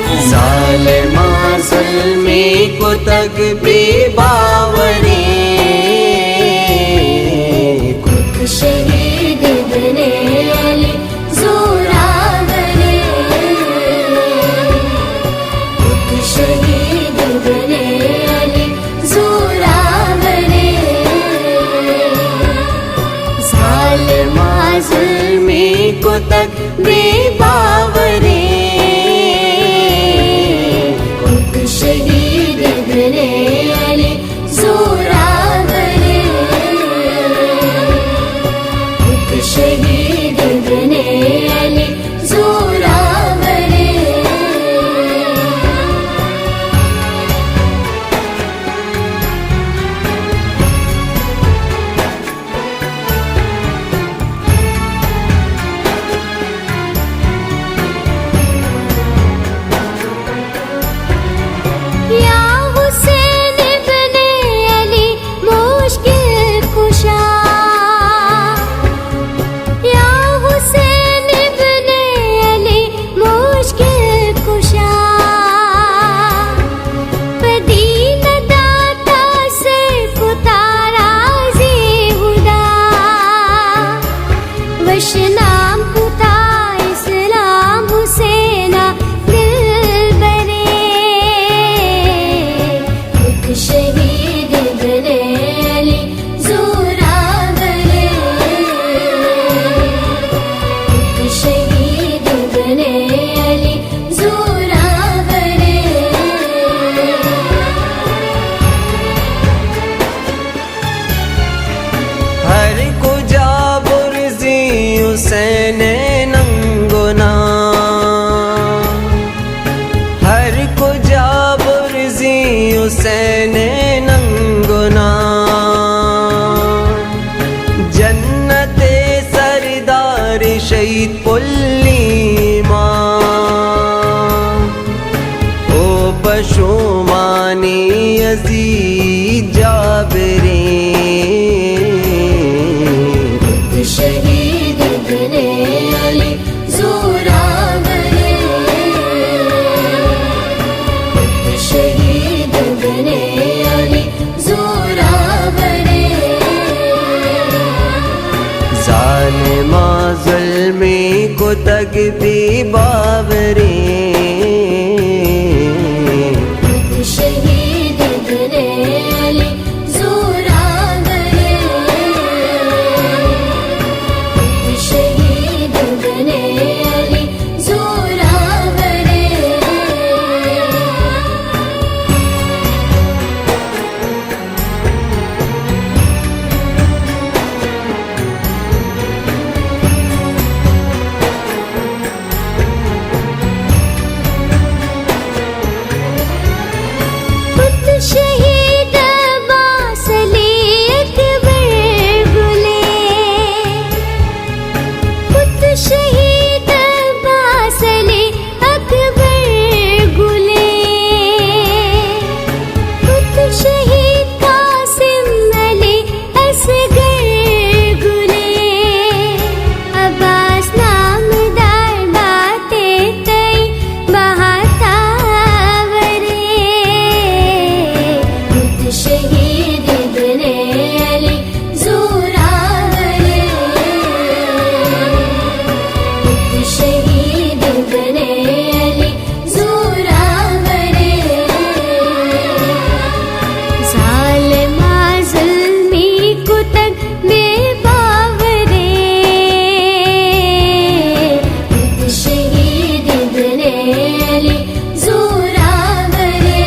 ज़ालिमा ज़ुल्मी को तकबी बावरे, खुद शहीद इब्ने अली ज़ोरावरे, खुद शहीद इब्ने अली ज़ोरावरे। ज़ालिमा ज़ुल्मी को तकबी बावरे, शहीद इब्ने अली ज़ोरावरे, खुद शहीद इब्ने अली ज़ोरावरे। हुसैने नंगुना, जन्नते सरदार शहीद पुल्लीमा, ओ पशुमानी अजीज जाबरे, शहीद इब्ने अली ज़ोरावरे, शहीद इब्ने अली ज़ोरावरे। ज़ालिमा ज़ुल्मी को तकबी बावरे, शहीद इब्ने अली ज़ोरावरे, शहीद इब्ने अली ज़ोरावरे। शहीद बासली अकबर गुले, खुद शहीद बासली अकबर गुले, खुद शहीद कासिम अली असगर गुले, अब्बास नामदार बातें तई बहाता शहीद इब्ने अली ज़ोरावरे, शहीद इब्ने अली ज़ोरावरे। ज़ालिमा ज़ुल्मी को तकबी बावरे, शहीद इब्ने अली ज़ोरावरे,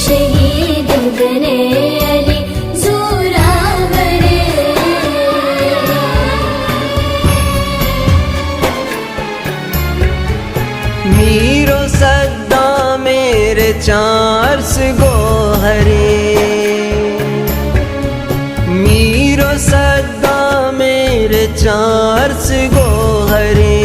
शहीद इब्ने अली ज़ोरावरे। मीरो सद्दा मेरे चार्स गोहरे, मीरो सद्दा मेरे चार्स गोहरे,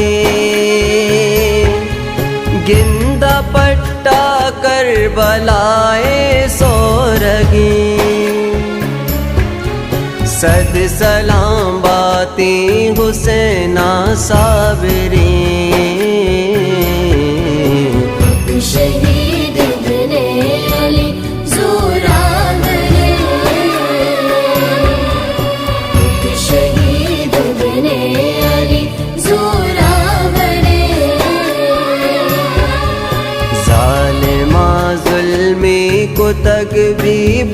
गिंदा पट्टा करबलाए सोरगी, सद सलाम बातें हुसैना साबरे। भी